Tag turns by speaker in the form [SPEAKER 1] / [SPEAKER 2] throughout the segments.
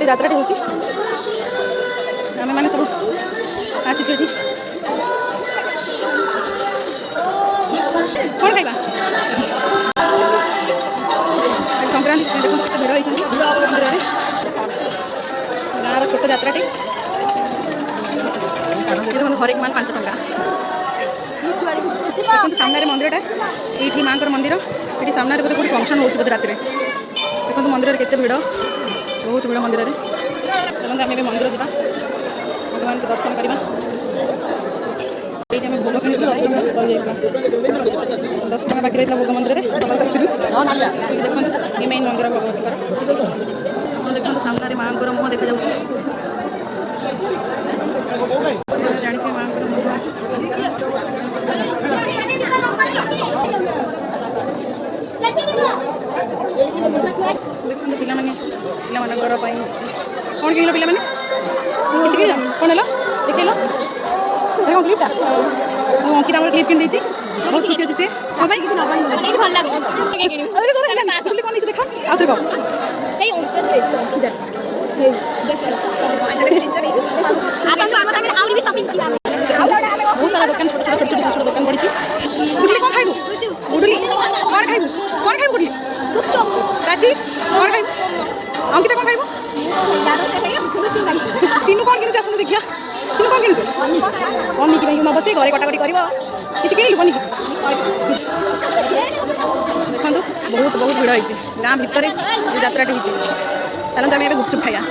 [SPEAKER 1] गोटे जात्राटी होची आमे माने सब आसी छी कौन खाइबा संक्रांति देखो भिड़ होती मंदिर में गाँव छोट जात्राटी देखो हरेक मान 5 टंका देखो सामने मंदिरटा ये माँ मंदिर ये सामने बोधे कौन फंक्शन हो रात में देखो मंदिर में केते भिड़ बहुत भिड़ मंदिर में चलते आम मंदिर जावा भगवान को दर्शन करवा ये भोग कि 10 टका 10 टका बाकी रही भोग मंदिर में देखो ये मेन मंदिर भगवती देखो सामने माँ मुह देखा जाऊँ जानी माँ देखो पिलागर कौन किन पे किसी कि कौन है देखेल कौन क्लिपटा अंकिता क्लिप कि बहुत खुशी अच्छे सी कौन देखा आउे कह बहुत सारा दुकान छोट दुकान पड़ी गुडली कौन खाइबू गुडली कौन खाइबू गुडली प्राची कौन खाइबू अंकिता कौन खाइबू चिन्नू कौन किनु आसन देखिया चिन्नू कौन किनु मम्मी की नहीं बस घरे कटाकटी कर किसी किणिलु बनी देखो बहुत बहुत भिड़ होती गाँ भितर जात्राटी होती चलते आम गुपचुप खाइबा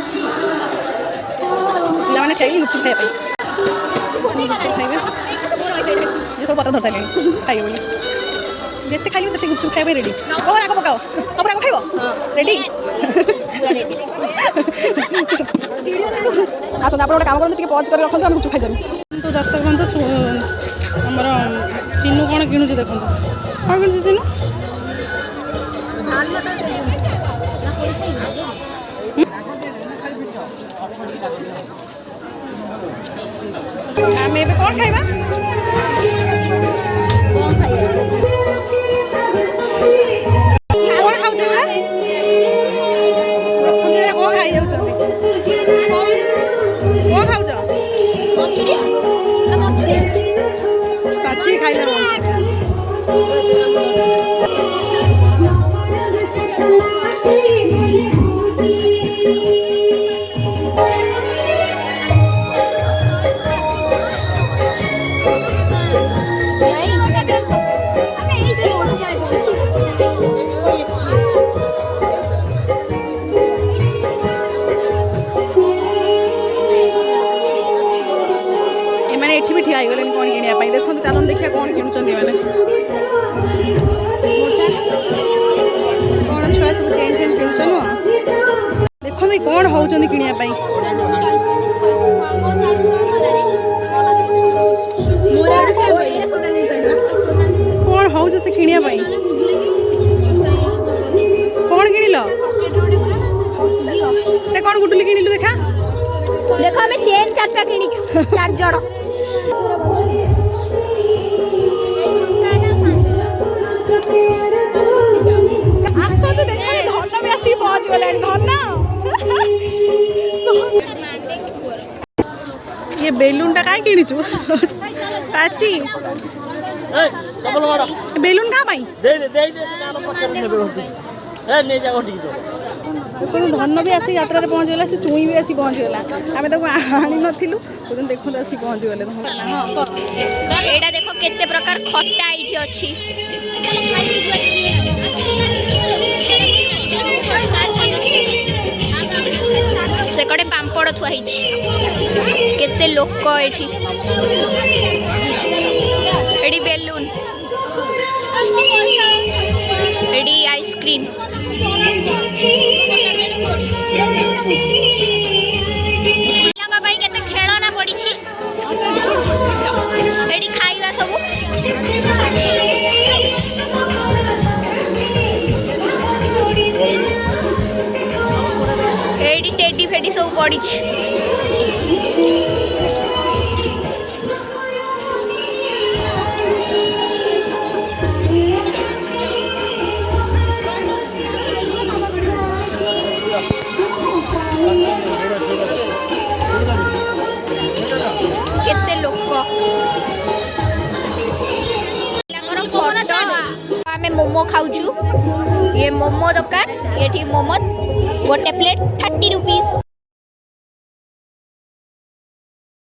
[SPEAKER 1] पे ठेली गुपचुप खाइबा गुपचुप खाइबे ये सब पता धर सारे खाइबे बोली जिते खाइबे से गुपचुप खाइबे रेडी कौन राग पकाओ सब राग खाइब रेडी आस आप गोटे काम करते पज कर रखते आम गुपचुप खाई तो दर्शक बंधु आमर चिन्नू कौन किणुची देखो कौन किणुची चिन्नू आम एबे कौन खाइबा कौन खाऊ कौन खाई जाऊँ कौन खाऊ काची खाइले एठी भी ठिया गले कौन किनिया देखो चलो देखिए कौन किणुचंदी मैंने कौन छुआ सब चेन फेन किणुचन देखो तो कौन होचंदी किनिया कौन हो से किनिया कौन किनिल कौन गुटुली किनिलु देखा
[SPEAKER 2] देखो हमें चेन 4टा किनी 4 जड़ आसो तो देखो धन भी आसी पहुंच गला धन
[SPEAKER 1] ये बेलून टा काहे किनिचु पाची बेलून का भाई
[SPEAKER 3] दे ले जा ठीक
[SPEAKER 1] देखो धन भी आसी यात्रा पहुँच गला से चुई भी आसी पहुँच गला आम तक आनी नथिलु देखो आसी पहुँच गले
[SPEAKER 2] एडा देखो केते प्रकार खट्टा आइठी अछि से कड़े पांपड़ थुआ हिछि केते लोक एठी एडी बेलून एडी आइसक्रीम केते खेलना पड़ी एडी खाइबा सब एडी टेडी फेडी सब पड़ी मोमो खाऊचु ये मोमो दुकान ये मोमो गोटे प्लेट 30 रुपीस